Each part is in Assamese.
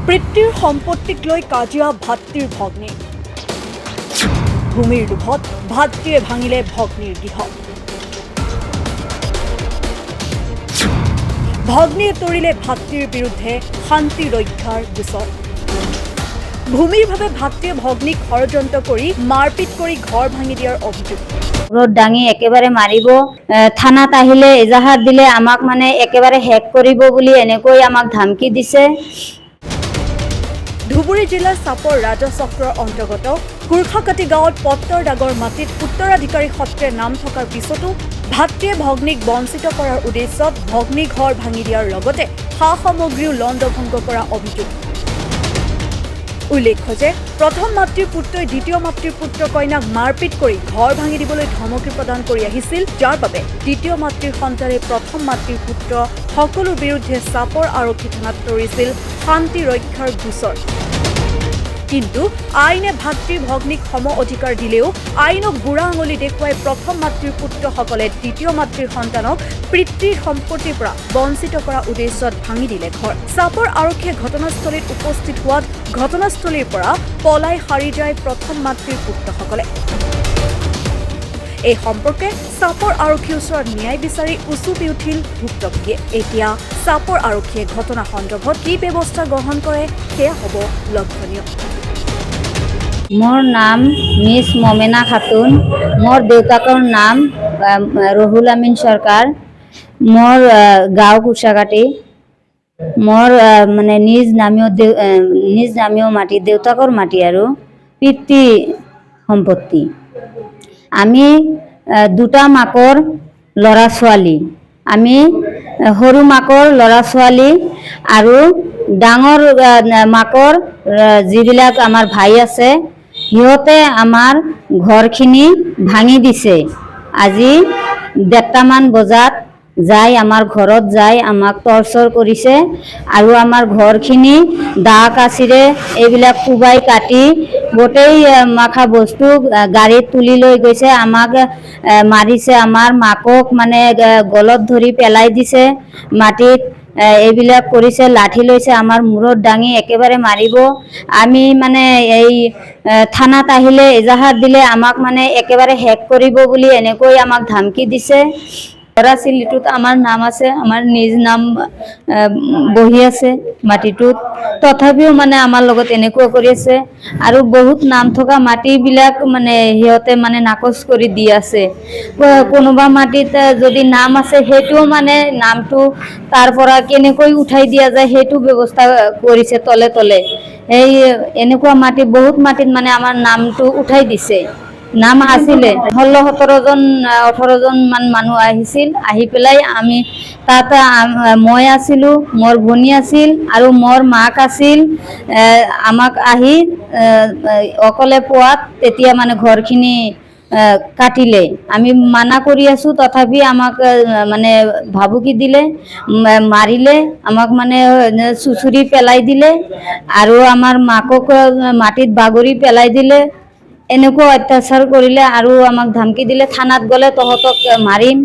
পিতৃৰ সম্পত্তিক লৈ কাজিয়া ভাতৃৰ ভগ্নী ভূমিৰ লোভত ভাতৃয়ে ভাঙিলে ভগ্নীৰ গৃহ ভগ্নীয়ে তৰিলে ভাতৃৰ বিৰুদ্ধে শান্তি ৰক্ষাৰ গোচৰ ভূমিৰ ভাৱে ভাতৃয়ে ভগ্নীক ষড়যন্ত্ৰ কৰি মাৰপিট কৰি ঘৰ ভাঙি দিয়াৰ অভিযোগ রোড ডাঙি একেবারে মারিব থানাত আহিলে এজাহার দিলে আমাক মানে একেবারে হেক করিব বুলি এনেকৈ আমাক ধামকি দিছে ধুবুৰী জিলাৰ চাপৰ ৰাজচক্ৰৰ অন্তৰ্গত কুৰ্খাকাটি গাঁৱত পত্তৰ দাগৰ মাটিত উত্তৰাধিকাৰী সূত্ৰে নাম থকাৰ পিছতো ভাতৃয়ে ভগ্নীক বঞ্চিত কৰাৰ উদ্দেশ্যত ভগ্নী ঘৰ ভাঙি দিয়াৰ লগতে সা সামগ্ৰীও লণ্ডভংগ কৰা অভিযোগ উল্লেখ্য যে প্ৰথম মাতৃৰ পুত্ৰই দ্বিতীয় মাতৃৰ পুত্ৰ কন্যাক মাৰপিট কৰি ঘৰ ভাঙি দিবলৈ ধমকি প্ৰদান কৰি আহিছিল যাৰ বাবে দ্বিতীয় মাতৃৰ সন্তানে প্ৰথম মাতৃৰ পুত্ৰ সকলোৰ বিৰুদ্ধে চাপৰ আৰক্ষী থানাত তৰিছিল শান্তি ৰক্ষাৰ গোচৰ কিন্তু আইনে ভাতৃ ভগ্নীক সম অধিকাৰ দিলেও আইনক বুঢ়া আঙুলি দেখুৱাই প্ৰথম মাতৃৰ পুত্ৰসকলে দ্বিতীয় মাতৃৰ সন্তানক পিতৃৰ সম্পত্তিৰ পৰা বঞ্চিত কৰা উদ্দেশ্যত ভাঙি দিলে ঘৰ চাপৰ আৰক্ষীয়ে ঘটনাস্থলীত উপস্থিত হোৱাত ঘটনাস্থলীৰ পৰা পলাই সাৰি যায় প্ৰথম মাতৃৰ পুত্ৰসকলে এই সম্পৰ্কে চাপৰ আৰক্ষীৰ ওচৰত ন্যায় বিচাৰি উচুপি উঠিল ভুক্তভোগীয়ে এতিয়া চাপৰ আৰক্ষীয়ে ঘটনা সন্দৰ্ভত কি ব্যৱস্থা গ্ৰহণ কৰে সেয়া হ'ব লক্ষণীয় মোৰ নাম মিস মমেনা খাতুন মোৰ দেউতাকৰ নাম ৰহুল আমিন সৰকাৰ মোৰ গাঁও কুৰ্চাকাটি মোৰ মানে নিজ নামীয় মাটি দেউতাকৰ মাটি আৰু পিতৃ সম্পত্তি আমি দুটা মাকৰ ল'ৰা ছোৱালী আমি সৰু মাকৰ ল'ৰা ছোৱালী আৰু ডাঙৰ মাকৰ যিবিলাক আমাৰ ভাই আছে সিহঁতে আমাৰ ঘৰখিনি ভাঙি দিছে আজি 1:30মান বজাত যাই আমাৰ ঘৰত যাই আমাক টৰ্চাৰ কৰিছে আৰু আমাৰ ঘৰখিনি দা কাচিৰে এইবিলাক কুবাই কাটি গোটেই মাখা বস্তু গাড়ীত তুলি লৈ গৈছে আমাক মাৰিছে আমাৰ মাকক মানে গলত ধৰি পেলাই দিছে মাটিত এইবিলাক কৰিছে লাঠি লৈছে আমাৰ মূৰত দাঙি একেবাৰে মাৰিব আমি মানে এই থানাত আহিলে এজাহাৰ দিলে আমাক মানে একেবাৰে হেক কৰিব বুলি এনেকৈ আমাক ধামকি দিছে চিলিটোত আমাৰ নাম আছে আমাৰ নিজ নাম বহি আছে মাটিটোত তথাপিও মানে আমাৰ লগত এনেকুৱা কৰি আছে আৰু বহুত নাম থকা মাটিবিলাক মানে সিহঁতে মানে নাকচ কৰি দি আছে কোনোবা মাটিত যদি নাম আছে সেইটোও মানে নামটো তাৰ পৰা কেনেকৈ উঠাই দিয়া যায় সেইটো ব্যৱস্থা কৰিছে তলে তলে এই এনেকুৱা মাটি বহুত মাটিত মানে আমাৰ নামটো উঠাই দিছে নাম আছিলে 18জন মান মানুহ আহিছিল আহি পেলাই আমি তাত মই আছিলোঁ মোৰ ভনী আছিল আৰু মোৰ মাক আছিল আমাক আহি অকলে পোৱাত তেতিয়া মানে ঘৰখিনি কাটিলে আমি মানা কৰি আছোঁ তথাপি আমাক মানে ভাবুকি দিলে মাৰিলে আমাক মানে চুচুৰি পেলাই দিলে আৰু আমাৰ মাকক মাটিত বাগৰি পেলাই দিলে এনেকুৱা অত্যাচাৰ কৰিলে আৰু আমাক ধামকি দিলে থানাত গ'লে তহঁতক মাৰিম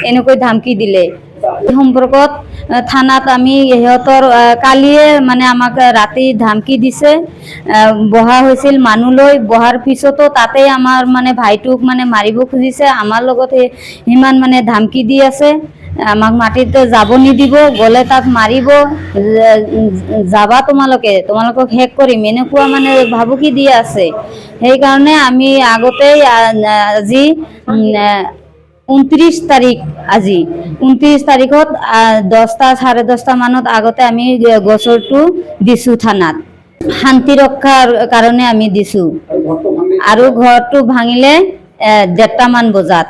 এনেকৈ ধামকি দিলে সম্পৰ্কত থানাত আমি সিহঁতৰ কালিয়ে মানে আমাক ৰাতি ধামকি দিছে বহা হৈছিল মানুহ লৈ বহাৰ পিছতো তাতে আমাৰ মানে ভাইটোক মানে মাৰিব খুজিছে আমাৰ লগত সিমান মানে ধামকি দি আছে আমাক মাটিত যাব নিদিব গ'লে তাক মাৰিব যাবা তোমালোকক হেক কৰিম এনেকুৱা মানে ভাবুকি দি আছে সেইকাৰণে আমি আগতেই আজি 29 তাৰিখ আজি 29 তাৰিখত 10টা 10:30 মানত আগতে আমি গোচৰটো দিছো থানাত শান্তি ৰক্ষাৰ কাৰণে আমি দিছো আৰু ঘৰটো ভাঙিলে 1:30মান বজাত